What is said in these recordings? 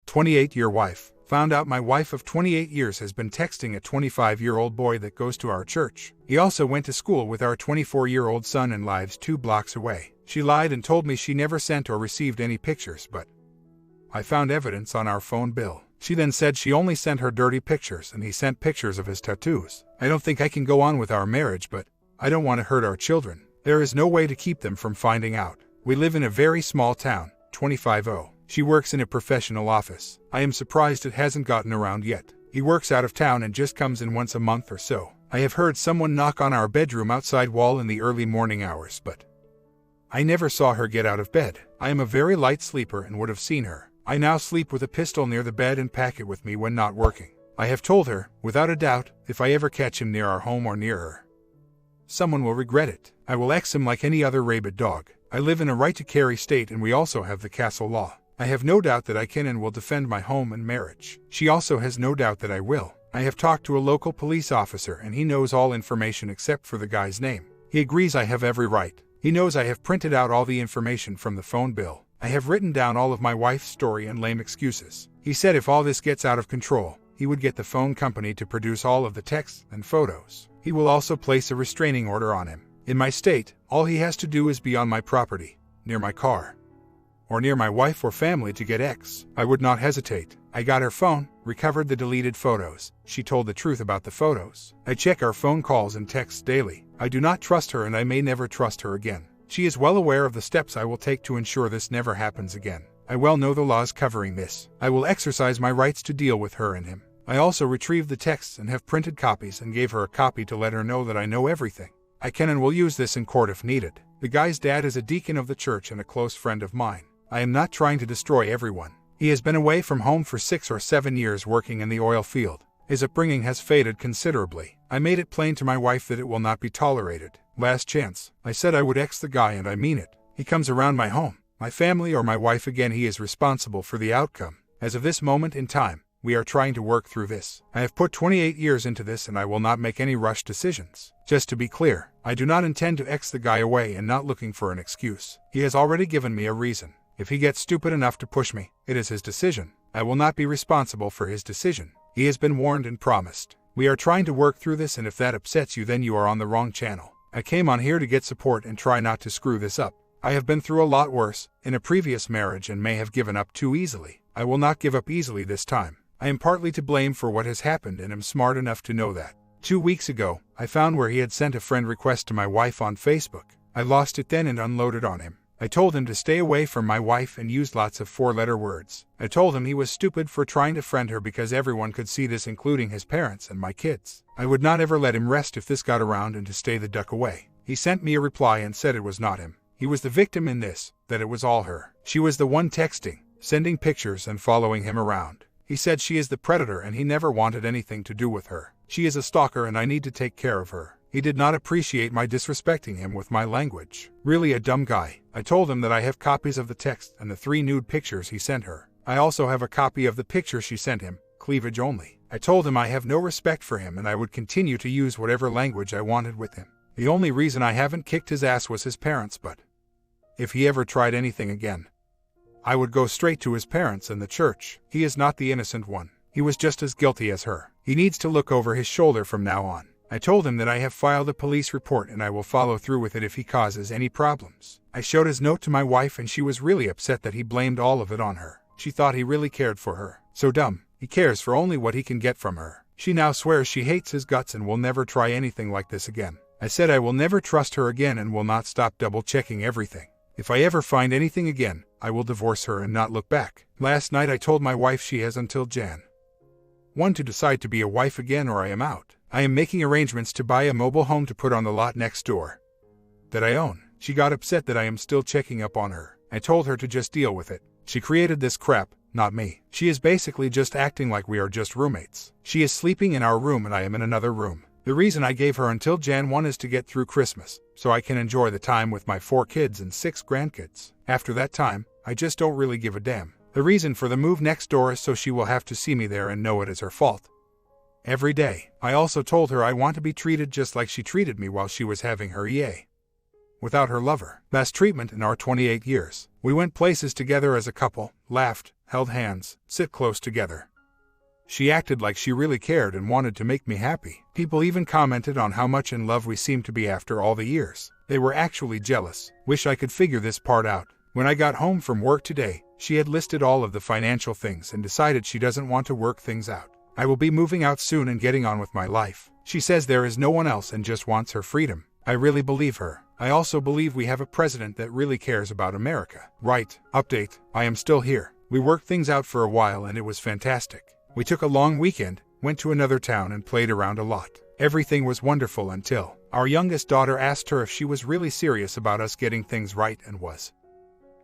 28-year wife. Found out my wife of 28 years has been texting a 25-year-old boy that goes to our church. He also went to school with our 24-year-old son and lives 2 blocks away. She lied and told me she never sent or received any pictures, but I found evidence on our phone bill. She then said she only sent her dirty pictures and he sent pictures of his tattoos. I don't think I can go on with our marriage, but I don't want to hurt our children. There is no way to keep them from finding out. We live in a very small town, 25-0. She works in a professional office. I am surprised it hasn't gotten around yet. He works out of town and just comes in once a month or so. I have heard someone knock on our bedroom outside wall in the early morning hours, but I never saw her get out of bed. I am a very light sleeper and would have seen her. I now sleep with a pistol near the bed and pack it with me when not working. I have told her, without a doubt, if I ever catch him near our home or near her, someone will regret it. I will X him like any other rabid dog. I live in a right-to-carry state and we also have the castle law. I have no doubt that I can and will defend my home and marriage. She also has no doubt that I will. I have talked to a local police officer and he knows all information except for the guy's name. He agrees I have every right. He knows I have printed out all the information from the phone bill. I have written down all of my wife's story and lame excuses. He said if all this gets out of control, he would get the phone company to produce all of the texts and photos. He will also place a restraining order on him. In my state, all he has to do is be on my property, near my car, or near my wife or family to get X. I would not hesitate. I got her phone, recovered the deleted photos. She told the truth about the photos. I check our phone calls and texts daily. I do not trust her and I may never trust her again. She is well aware of the steps I will take to ensure this never happens again. I well know the laws covering this. I will exercise my rights to deal with her and him. I also retrieved the texts and have printed copies and gave her a copy to let her know that I know everything. I can and will use this in court if needed. The guy's dad is a deacon of the church and a close friend of mine. I am not trying to destroy everyone. He has been away from home for 6 or 7 years working in the oil field. His upbringing has faded considerably. I made it plain to my wife that it will not be tolerated. Last chance. I said I would X the guy and I mean it. He comes around my home, my family or my wife again, he is responsible for the outcome. As of this moment in time, we are trying to work through this. I have put 28 years into this and I will not make any rush decisions. Just to be clear, I do not intend to X the guy away and not looking for an excuse. He has already given me a reason. If he gets stupid enough to push me, it is his decision. I will not be responsible for his decision. He has been warned and promised. We are trying to work through this and if that upsets you then you are on the wrong channel. I came on here to get support and try not to screw this up. I have been through a lot worse in a previous marriage and may have given up too easily. I will not give up easily this time. I am partly to blame for what has happened and am smart enough to know that. 2 weeks ago, I found where he had sent a friend request to my wife on Facebook. I lost it then and unloaded on him. I told him to stay away from my wife and used lots of 4-letter words. I told him he was stupid for trying to friend her because everyone could see this, including his parents and my kids. I would not ever let him rest if this got around and to stay the duck away. He sent me a reply and said it was not him. He was the victim in this, that it was all her. She was the one texting, sending pictures and following him around. He said she is the predator and he never wanted anything to do with her. She is a stalker and I need to take care of her. He did not appreciate my disrespecting him with my language. Really a dumb guy. I told him that I have copies of the text and the 3 nude pictures he sent her. I also have a copy of the picture she sent him, cleavage only. I told him I have no respect for him and I would continue to use whatever language I wanted with him. The only reason I haven't kicked his ass was his parents, but if he ever tried anything again, I would go straight to his parents and the church. He is not the innocent one. He was just as guilty as her. He needs to look over his shoulder from now on. I told him that I have filed a police report and I will follow through with it if he causes any problems. I showed his note to my wife and she was really upset that he blamed all of it on her. She thought he really cared for her. So dumb. He cares for only what he can get from her. She now swears she hates his guts and will never try anything like this again. I said I will never trust her again and will not stop double-checking everything. If I ever find anything again, I will divorce her and not look back. Last night I told my wife she has until Jan. 1 to decide to be a wife again or I am out. I am making arrangements to buy a mobile home to put on the lot next door that I own. She got upset that I am still checking up on her. I told her to just deal with it. She created this crap, not me. She is basically just acting like we are just roommates. She is sleeping in our room and I am in another room. The reason I gave her until Jan 1 is to get through Christmas, so I can enjoy the time with my 4 kids and 6 grandkids. After that time, I just don't really give a damn. The reason for the move next door is so she will have to see me there and know it is her fault every day. I also told her I want to be treated just like she treated me while she was having her EA without her lover. Best treatment in our 28 years. We went places together as a couple, laughed, held hands, sit close together. She acted like she really cared and wanted to make me happy. People even commented on how much in love we seemed to be after all the years. They were actually jealous. Wish I could figure this part out. When I got home from work today, she had listed all of the financial things and decided she doesn't want to work things out. I will be moving out soon and getting on with my life. She says there is no one else and just wants her freedom. I really believe her. I also believe we have a president that really cares about America. Right. Update. I am still here. We worked things out for a while and it was fantastic. We took a long weekend, went to another town and played around a lot. Everything was wonderful until our youngest daughter asked her if she was really serious about us getting things right and was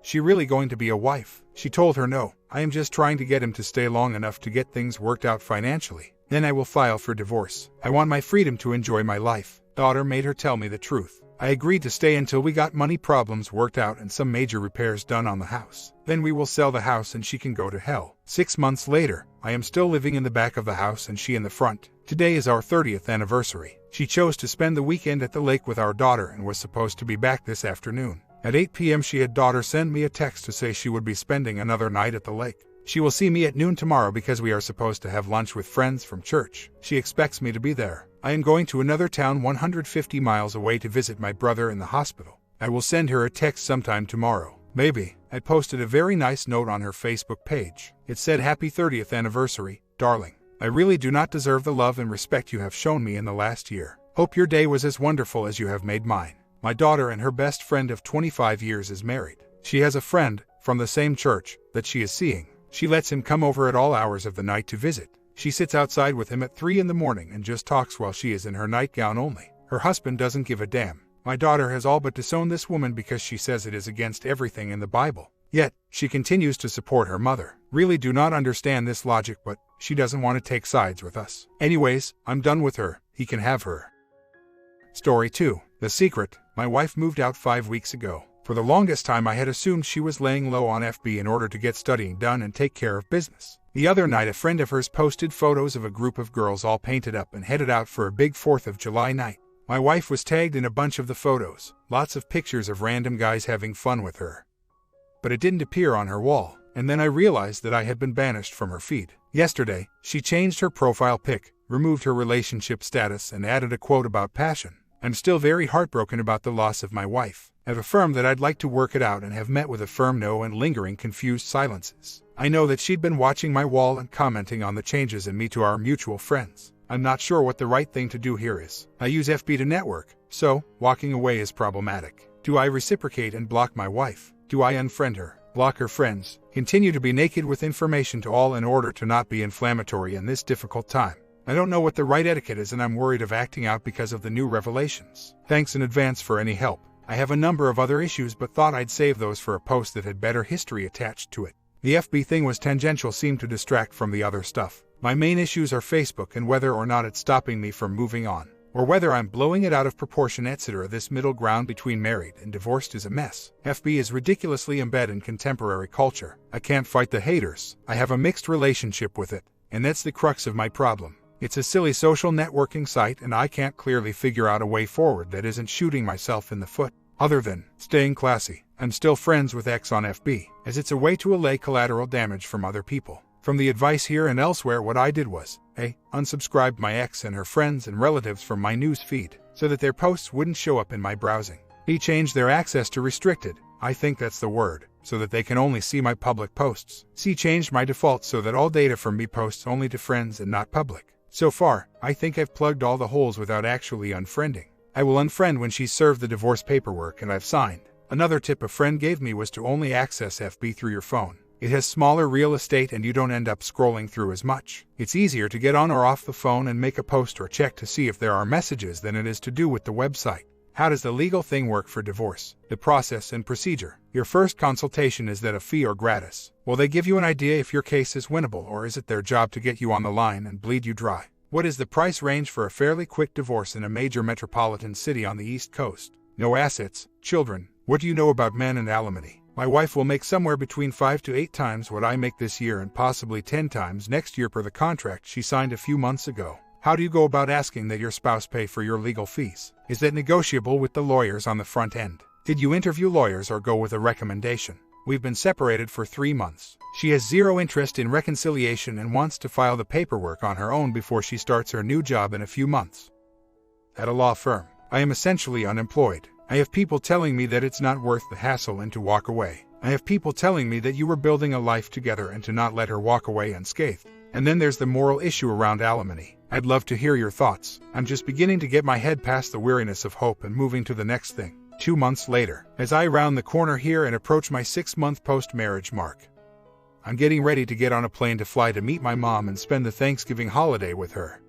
she really going to be a wife. She told her no, I am just trying to get him to stay long enough to get things worked out financially. Then I will file for divorce. I want my freedom to enjoy my life. Daughter made her tell me the truth. I agreed to stay until we got money problems worked out and some major repairs done on the house. Then we will sell the house and she can go to hell. 6 months later, I am still living in the back of the house and she in the front. Today is our 30th anniversary. She chose to spend the weekend at the lake with our daughter and was supposed to be back this afternoon. At 8 p.m. she had daughter send me a text to say she would be spending another night at the lake. She will see me at noon tomorrow because we are supposed to have lunch with friends from church. She expects me to be there. I am going to another town 150 miles away to visit my brother in the hospital. I will send her a text sometime tomorrow. Maybe. I posted a very nice note on her Facebook page. It said, "Happy 30th anniversary, darling. I really do not deserve the love and respect you have shown me in the last year. Hope your day was as wonderful as you have made mine." My daughter and her best friend of 25 years is married. She has a friend from the same church that she is seeing. She lets him come over at all hours of the night to visit. She sits outside with him at 3 in the morning and just talks while she is in her nightgown only. Her husband doesn't give a damn. My daughter has all but disowned this woman because she says it is against everything in the Bible. Yet, she continues to support her mother. Really do not understand this logic, but she doesn't want to take sides with us. Anyways, I'm done with her. He can have her. Story 2. The Secret. My wife moved out 5 weeks ago. For the longest time I had assumed she was laying low on FB in order to get studying done and take care of business. The other night a friend of hers posted photos of a group of girls all painted up and headed out for a big 4th of July night. My wife was tagged in a bunch of the photos, lots of pictures of random guys having fun with her. But it didn't appear on her wall, and then I realized that I had been banished from her feed. Yesterday, she changed her profile pic, removed her relationship status and added a quote about passion. I'm still very heartbroken about the loss of my wife. I've affirmed that I'd like to work it out and have met with a firm no and lingering confused silences. I know that she'd been watching my wall and commenting on the changes in me to our mutual friends. I'm not sure what the right thing to do here is. I use FB to network, so walking away is problematic. Do I reciprocate and block my wife? Do I unfriend her, block her friends, continue to be naked with information to all in order to not be inflammatory in this difficult time? I don't know what the right etiquette is and I'm worried of acting out because of the new revelations. Thanks in advance for any help. I have a number of other issues but thought I'd save those for a post that had better history attached to it. The FB thing was tangential, seemed to distract from the other stuff. My main issues are Facebook and whether or not it's stopping me from moving on, or whether I'm blowing it out of proportion, etc. This middle ground between married and divorced is a mess. FB is ridiculously embedded in contemporary culture. I can't fight the haters. I have a mixed relationship with it, and that's the crux of my problem. It's a silly social networking site and I can't clearly figure out a way forward that isn't shooting myself in the foot. Other than staying classy, I'm still friends with X on FB, as it's a way to allay collateral damage from other people. From the advice here and elsewhere, what I did was, A. Unsubscribed my ex and her friends and relatives from my news feed, so that their posts wouldn't show up in my browsing. B. Changed their access to restricted, I think that's the word, so that they can only see my public posts. C. Changed my default so that all data from me posts only to friends and not public. So far, I think I've plugged all the holes without actually unfriending. I will unfriend when she's served the divorce paperwork and I've signed. Another tip a friend gave me was to only access FB through your phone. It has smaller real estate and you don't end up scrolling through as much. It's easier to get on or off the phone and make a post or check to see if there are messages than it is to do with the website. How does the legal thing work for divorce? The process and procedure. Your first consultation, is that a fee or gratis? Will they give you an idea if your case is winnable, or is it their job to get you on the line and bleed you dry? What is the price range for a fairly quick divorce in a major metropolitan city on the East Coast? No assets, children. What do you know about men and alimony? My wife will make somewhere between 5 to 8 times what I make this year and possibly 10 times next year per the contract she signed a few months ago. How do you go about asking that your spouse pay for your legal fees? Is that negotiable with the lawyers on the front end? Did you interview lawyers or go with a recommendation? We've been separated for 3 months. She has zero interest in reconciliation and wants to file the paperwork on her own before she starts her new job in a few months. At a law firm, I am essentially unemployed. I have people telling me that it's not worth the hassle and to walk away. I have people telling me that you were building a life together and to not let her walk away unscathed. And then there's the moral issue around alimony. I'd love to hear your thoughts. I'm just beginning to get my head past the weariness of hope and moving to the next thing. 2 months later, as I round the corner here and approach my 6-month post-marriage mark, I'm getting ready to get on a plane to fly to meet my mom and spend the Thanksgiving holiday with her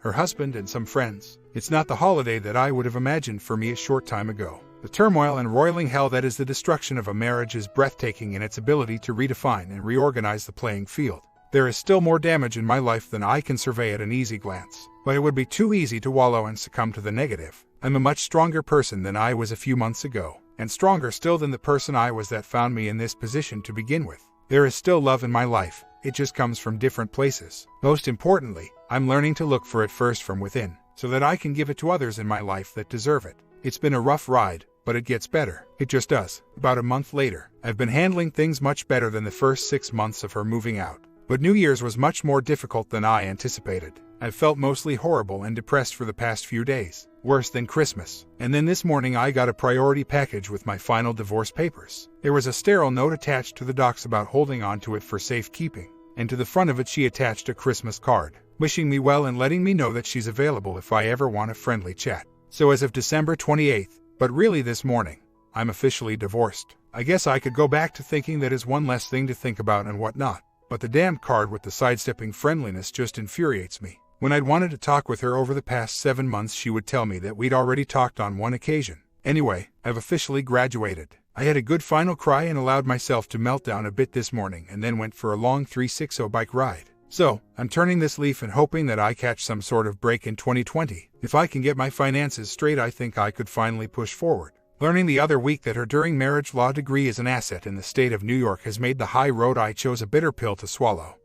husband, and some friends. It's not the holiday that I would have imagined for me a short time ago. The turmoil and roiling hell that is the destruction of a marriage is breathtaking in its ability to redefine and reorganize the playing field. There is still more damage in my life than I can survey at an easy glance, but it would be too easy to wallow and succumb to the negative. I'm a much stronger person than I was a few months ago, and stronger still than the person I was that found me in this position to begin with. There is still love in my life, it just comes from different places. Most importantly, I'm learning to look for it first from within, so that I can give it to others in my life that deserve it. It's been a rough ride, but it gets better. It just does. About a month later, I've been handling things much better than the first 6 months of her moving out. But New Year's was much more difficult than I anticipated. I've felt mostly horrible and depressed for the past few days. Worse than Christmas. And then this morning I got a priority package with my final divorce papers. There was a sterile note attached to the docs about holding on to it for safekeeping. And to the front of it she attached a Christmas card, wishing me well and letting me know that she's available if I ever want a friendly chat. So as of December 28th, but really this morning, I'm officially divorced. I guess I could go back to thinking that is one less thing to think about and whatnot. But the damn card with the sidestepping friendliness just infuriates me. When I'd wanted to talk with her over the past 7 months, she would tell me that we'd already talked on one occasion. Anyway, I've officially graduated. I had a good final cry and allowed myself to melt down a bit this morning and then went for a long 360 bike ride. So, I'm turning this leaf and hoping that I catch some sort of break in 2020. If I can get my finances straight, I think I could finally push forward. Learning the other week that her during marriage law degree is an asset in the state of New York has made the high road I chose a bitter pill to swallow.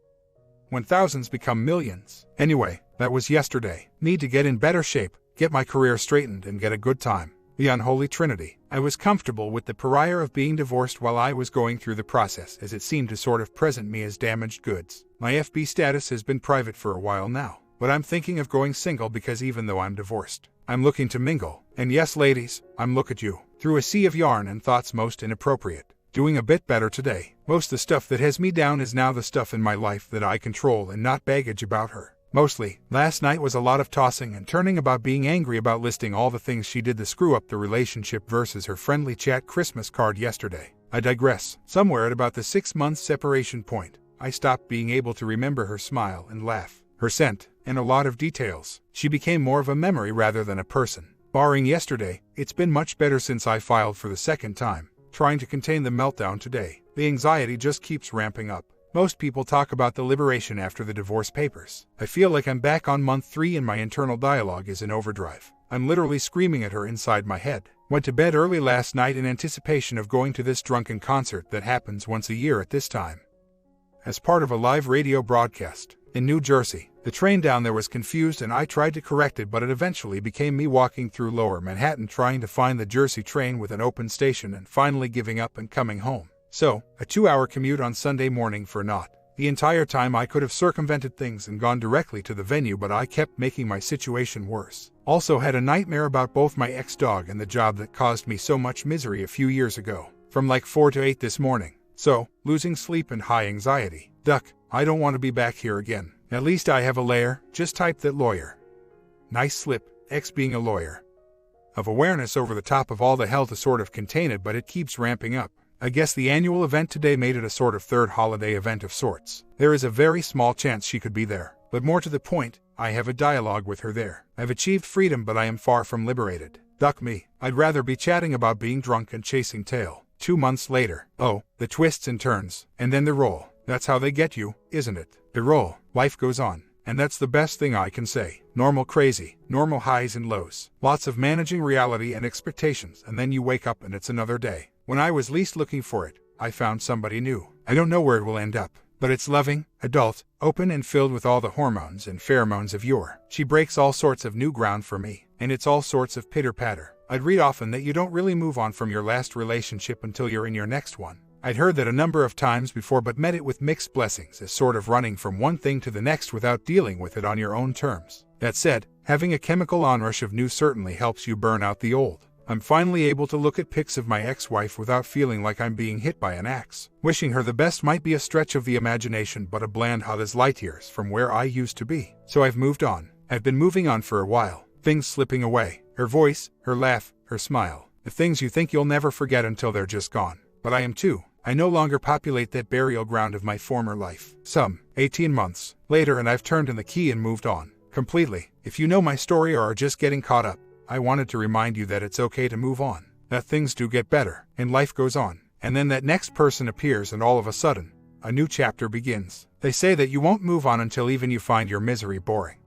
When thousands become millions. Anyway, that was yesterday. Need to get in better shape, get my career straightened, and get a good time. The unholy trinity. I was comfortable with the pariah of being divorced while I was going through the process, as it seemed to sort of present me as damaged goods. My FB status has been private for a while now, but I'm thinking of going single because even though I'm divorced, I'm looking to mingle. And yes, ladies, I'm look at you, through a sea of yarn and thoughts most inappropriate. Doing a bit better today. Most the stuff that has me down is now the stuff in my life that I control and not baggage about her. Mostly, last night was a lot of tossing and turning about being angry about listing all the things she did to screw up the relationship versus her friendly chat Christmas card yesterday. I digress. Somewhere at about the 6-month separation point, I stopped being able to remember her smile and laugh, her scent, and a lot of details. She became more of a memory rather than a person. Barring yesterday, it's been much better since I filed for the 2nd time. Trying to contain the meltdown today. The anxiety just keeps ramping up. Most people talk about the liberation after the divorce papers. I feel like I'm back on month 3 and my internal dialogue is in overdrive. I'm literally screaming at her inside my head. Went to bed early last night in anticipation of going to this drunken concert that happens once a year at this time. As part of a live radio broadcast in New Jersey, the train down there was confused and I tried to correct it, but it eventually became me walking through lower Manhattan trying to find the Jersey train with an open station and finally giving up and coming home. So, a 2-hour commute on Sunday morning for naught. The entire time I could have circumvented things and gone directly to the venue, but I kept making my situation worse. Also had a nightmare about both my ex-dog and the job that caused me so much misery a few years ago. From like 4 to 8 this morning. So, losing sleep and high anxiety. Duck, I don't want to be back here again. At least I have a layer, just type that lawyer. Nice slip, X being a lawyer. Of awareness over the top of all the hell to sort of contain it, but it keeps ramping up. I guess the annual event today made it a sort of third holiday event of sorts. There is a very small chance she could be there, but more to the point, I have a dialogue with her there. I've achieved freedom, but I am far from liberated. Duck me, I'd rather be chatting about being drunk and chasing tail. 2 months later. Oh, the twists and turns, and then the roll. That's how they get you, isn't it? The roll. Life goes on. And that's the best thing I can say. Normal crazy, normal highs and lows. Lots of managing reality and expectations, and then you wake up and it's another day. When I was least looking for it, I found somebody new. I don't know where it will end up, but it's loving, adult, open and filled with all the hormones and pheromones of yore. She breaks all sorts of new ground for me, and it's all sorts of pitter-patter. I'd read often that you don't really move on from your last relationship until you're in your next one. I'd heard that a number of times before but met it with mixed blessings as sort of running from one thing to the next without dealing with it on your own terms. That said, having a chemical onrush of new certainly helps you burn out the old. I'm finally able to look at pics of my ex-wife without feeling like I'm being hit by an axe. Wishing her the best might be a stretch of the imagination, but a bland hot as light years from where I used to be. So I've moved on. I've been moving on for a while. Things slipping away. Her voice, her laugh, her smile. The things you think you'll never forget until they're just gone. But I am too. I no longer populate that burial ground of my former life. Some 18 months later, and I've turned in the key and moved on. Completely. If you know my story or are just getting caught up, I wanted to remind you that it's okay to move on, that things do get better, and life goes on. And then that next person appears and all of a sudden, a new chapter begins. They say that you won't move on until even you find your misery boring.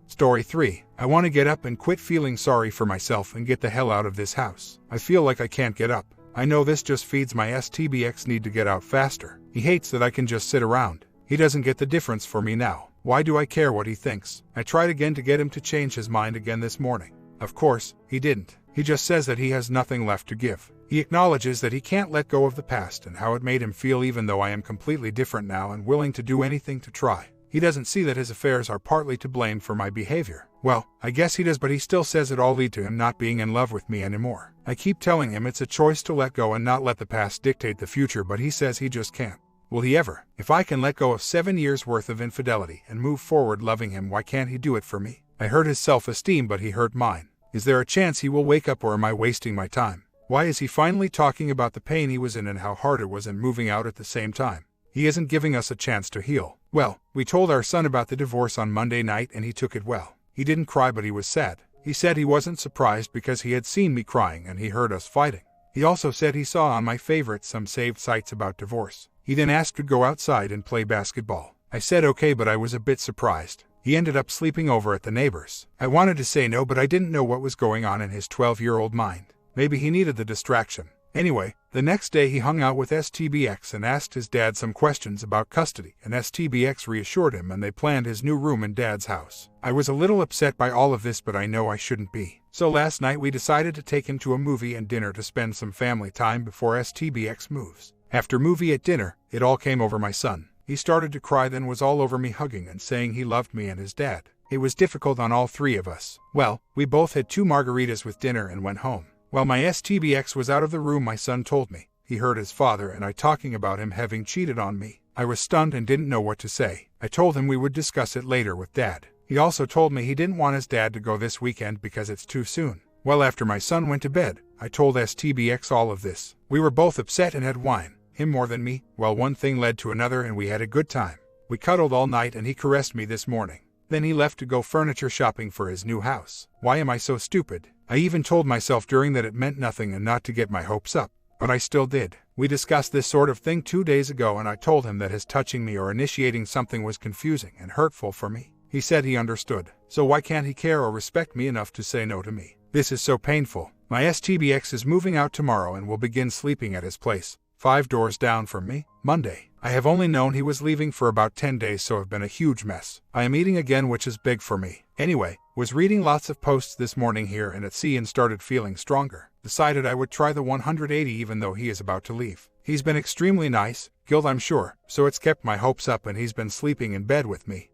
Story 3. I want to get up and quit feeling sorry for myself and get the hell out of this house. I feel like I can't get up. I know this just feeds my STBX need to get out faster. He hates that I can just sit around. He doesn't get the difference for me now. Why do I care what he thinks? I tried again to get him to change his mind again this morning. Of course, he didn't. He just says that he has nothing left to give. He acknowledges that he can't let go of the past and how it made him feel, even though I am completely different now and willing to do anything to try. He doesn't see that his affairs are partly to blame for my behavior. Well, I guess he does, but he still says it all lead to him not being in love with me anymore. I keep telling him it's a choice to let go and not let the past dictate the future, but he says he just can't. Will he ever? If I can let go of 7 years worth of infidelity and move forward loving him, why can't he do it for me? I hurt his self-esteem, but he hurt mine. Is there a chance he will wake up, or am I wasting my time? Why is he finally talking about the pain he was in and how hard it was and moving out at the same time? He isn't giving us a chance to heal. Well, we told our son about the divorce on Monday night and he took it well. He didn't cry, but he was sad. He said he wasn't surprised because he had seen me crying and he heard us fighting. He also said he saw on my favorites some saved sites about divorce. He then asked to go outside and play basketball. I said okay, but I was a bit surprised. He ended up sleeping over at the neighbors. I wanted to say no, but I didn't know what was going on in his 12-year-old mind. Maybe he needed the distraction. Anyway, the next day he hung out with STBX and asked his dad some questions about custody, and STBX reassured him and they planned his new room in Dad's house. I was a little upset by all of this, but I know I shouldn't be. So last night we decided to take him to a movie and dinner to spend some family time before STBX moves. After movie at dinner, it all came over my son. He started to cry, then was all over me hugging and saying he loved me and his dad. It was difficult on all three of us. Well, we both had 2 margaritas with dinner and went home. While my STBX was out of the room, my son told me he heard his father and I talking about him having cheated on me. I was stunned and didn't know what to say. I told him we would discuss it later with Dad. He also told me he didn't want his dad to go this weekend because it's too soon. Well, after my son went to bed, I told STBX all of this. We were both upset and had wine. Him more than me. Well, one thing led to another and we had a good time. We cuddled all night and he caressed me this morning. Then he left to go furniture shopping for his new house. Why am I so stupid? I even told myself during that it meant nothing and not to get my hopes up. But I still did. We discussed this sort of thing 2 days ago and I told him that his touching me or initiating something was confusing and hurtful for me. He said he understood. So why can't he care or respect me enough to say no to me? This is so painful. My STBX is moving out tomorrow and will begin sleeping at his place, 5 doors down from me, Monday. I have only known he was leaving for about 10 days, so have been a huge mess. I am eating again, which is big for me. Anyway, was reading lots of posts this morning here and at sea and started feeling stronger. Decided I would try the 180 even though he is about to leave. He's been extremely nice, guilt I'm sure, so it's kept my hopes up and he's been sleeping in bed with me.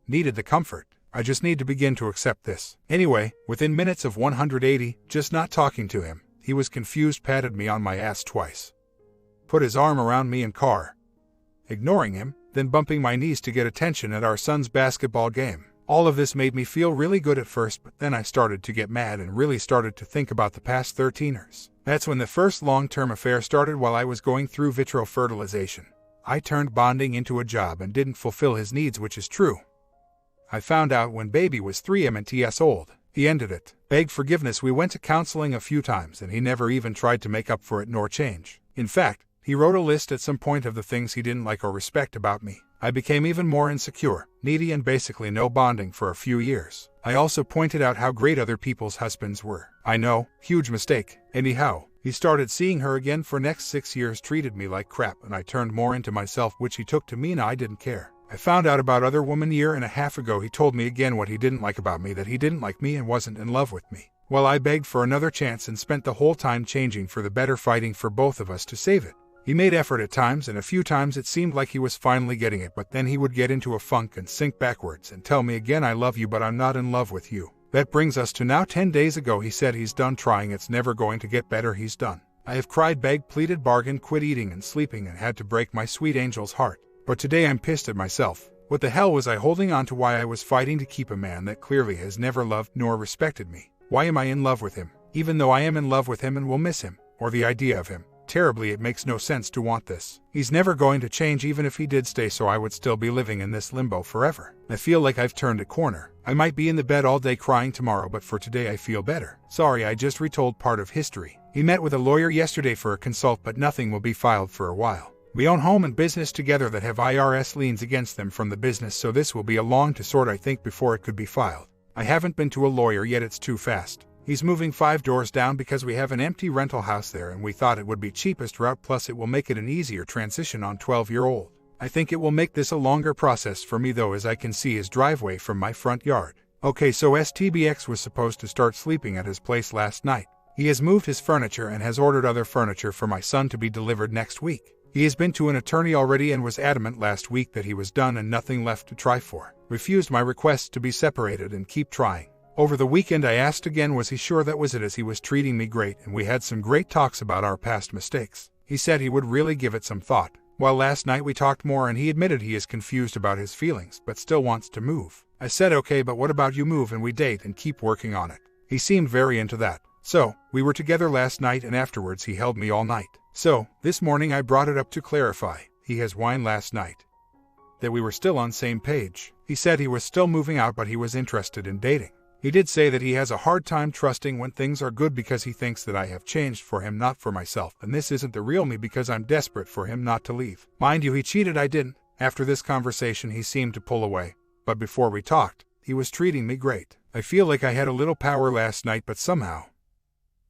Needed the comfort. I just need to begin to accept this. Anyway, within minutes of 180, just not talking to him, he was confused, patted me on my ass twice. Put his arm around me in car. Ignoring him, then bumping my knees to get attention at our son's basketball game. All of this made me feel really good at first, but then I started to get mad and really started to think about the past 13ers. That's when the first long-term affair started while I was going through vitro fertilization. I turned bonding into a job and didn't fulfill his needs, which is true. I found out when baby was 3 months old. He ended it. Begged forgiveness. We went to counseling a few times and he never even tried to make up for it nor change. In fact, he wrote a list at some point of the things he didn't like or respect about me. I became even more insecure, needy, and basically no bonding for a few years. I also pointed out how great other people's husbands were. I know, huge mistake. Anyhow, he started seeing her again for next 6 years, treated me like crap, and I turned more into myself, which he took to mean I didn't care. I found out about other women 1.5 years ago. He told me again what he didn't like about me, that he didn't like me and wasn't in love with me. Well, I begged for another chance and spent the whole time changing for the better, fighting for both of us to save it. He made effort at times, and a few times it seemed like he was finally getting it, but then he would get into a funk and sink backwards and tell me again, I love you, but I'm not in love with you. That brings us to now. 10 days ago he said he's done trying, it's never going to get better, he's done. I have cried, begged, pleaded, bargained, quit eating and sleeping, and had to break my sweet angel's heart. But today I'm pissed at myself. What the hell was I holding on to? Why I was fighting to keep a man that clearly has never loved nor respected me? Why am I in love with him, even though I am in love with him and will miss him, or the idea of him? Terribly, it makes no sense to want this. He's never going to change, even if he did stay, so I would still be living in this limbo forever. I feel like I've turned a corner. I might be in the bed all day crying tomorrow, but for today I feel better. Sorry, I just retold part of history. He met with a lawyer yesterday for a consult, but nothing will be filed for a while. We own home and business together that have IRS liens against them from the business, so this will be a long to sort, I think, before it could be filed. I haven't been to a lawyer yet, it's too fast. He's moving 5 doors down because we have an empty rental house there and we thought it would be cheapest route, plus it will make it an easier transition on 12-year-old. I think it will make this a longer process for me though, as I can see his driveway from my front yard. Okay, so STBX was supposed to start sleeping at his place last night. He has moved his furniture and has ordered other furniture for my son to be delivered next week. He has been to an attorney already and was adamant last week that he was done and nothing left to try for. Refused my request to be separated and keep trying. Over the weekend I asked again, was he sure that was it, as he was treating me great and we had some great talks about our past mistakes. He said he would really give it some thought. Well, last night we talked more and he admitted he is confused about his feelings but still wants to move. I said okay, but what about you move and we date and keep working on it? He seemed very into that. So, we were together last night and afterwards he held me all night. So, this morning I brought it up to clarify. He has whined last night that we were still on same page. He said he was still moving out but he was interested in dating. He did say that he has a hard time trusting when things are good because he thinks that I have changed for him, not for myself, and this isn't the real me because I'm desperate for him not to leave. Mind you, he cheated, I didn't. After this conversation he seemed to pull away, but before we talked, he was treating me great. I feel like I had a little power last night, but somehow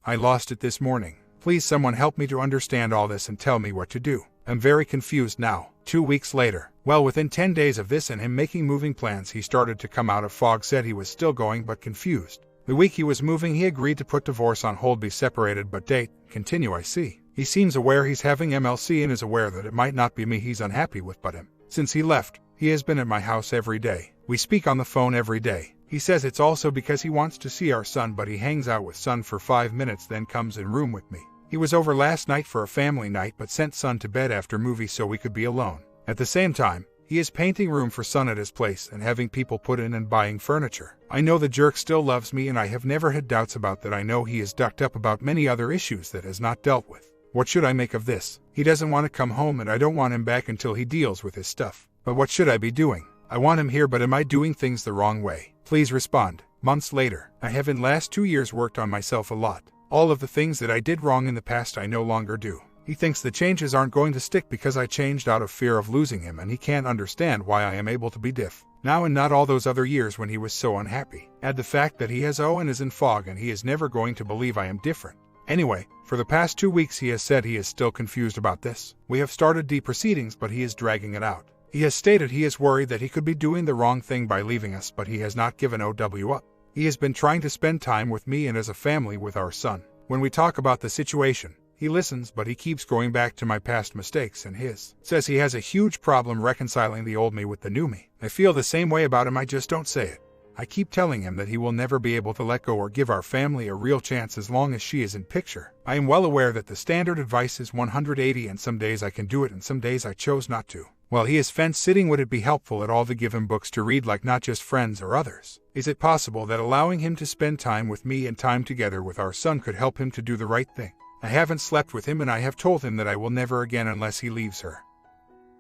I lost it this morning. Please someone help me to understand all this and tell me what to do. I'm very confused now. 2 weeks later. Well, within 10 days of this and him making moving plans, he started to come out of fog, said he was still going but confused. The week he was moving he agreed to put divorce on hold, be separated but date, continue. I see. He seems aware he's having MLC and is aware that it might not be me he's unhappy with but him. Since he left, he has been at my house every day. We speak on the phone every day. He says it's also because he wants to see our son, but he hangs out with son for 5 minutes then comes in room with me. He was over last night for a family night but sent son to bed after movie so we could be alone. At the same time, he is painting room for son at his place and having people put in and buying furniture. I know the jerk still loves me and I have never had doubts about that. I know he is ducked up about many other issues that has not dealt with. What should I make of this? He doesn't want to come home and I don't want him back until he deals with his stuff. But what should I be doing? I want him here, but am I doing things the wrong way? Please respond. Months later. I have in last 2 years worked on myself a lot. All of the things that I did wrong in the past I no longer do. He thinks the changes aren't going to stick because I changed out of fear of losing him, and he can't understand why I am able to be diff now and not all those other years when he was so unhappy. Add the fact that he has O and is in fog and he is never going to believe I am different. Anyway, for the past 2 weeks he has said he is still confused about this. We have started D proceedings but he is dragging it out. He has stated he is worried that he could be doing the wrong thing by leaving us, but he has not given OW up. He has been trying to spend time with me and as a family with our son. When we talk about the situation, he listens, but he keeps going back to my past mistakes and his. Says he has a huge problem reconciling the old me with the new me. I feel the same way about him, I just don't say it. I keep telling him that he will never be able to let go or give our family a real chance as long as she is in picture. I am well aware that the standard advice is 180 and some days I can do it and some days I chose not to. While he is fence sitting, would it be helpful at all to give him books to read, like not just friends or others? Is it possible that allowing him to spend time with me and time together with our son could help him to do the right thing? I haven't slept with him and I have told him that I will never again unless he leaves her.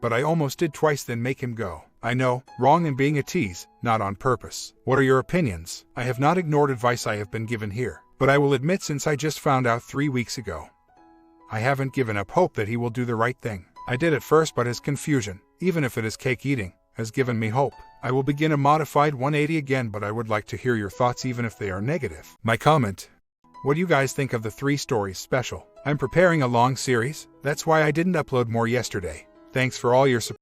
But I almost did twice, then make him go. I know, wrong and being a tease, not on purpose. What are your opinions? I have not ignored advice I have been given here, but I will admit, since I just found out 3 weeks ago, I haven't given up hope that he will do the right thing. I did at first, but his confusion, even if it is cake eating, has given me hope. I will begin a modified 180 again, but I would like to hear your thoughts even if they are negative. My comment: what do you guys think of the 3 stories special? I'm preparing a long series, that's why I didn't upload more yesterday. Thanks for all your support.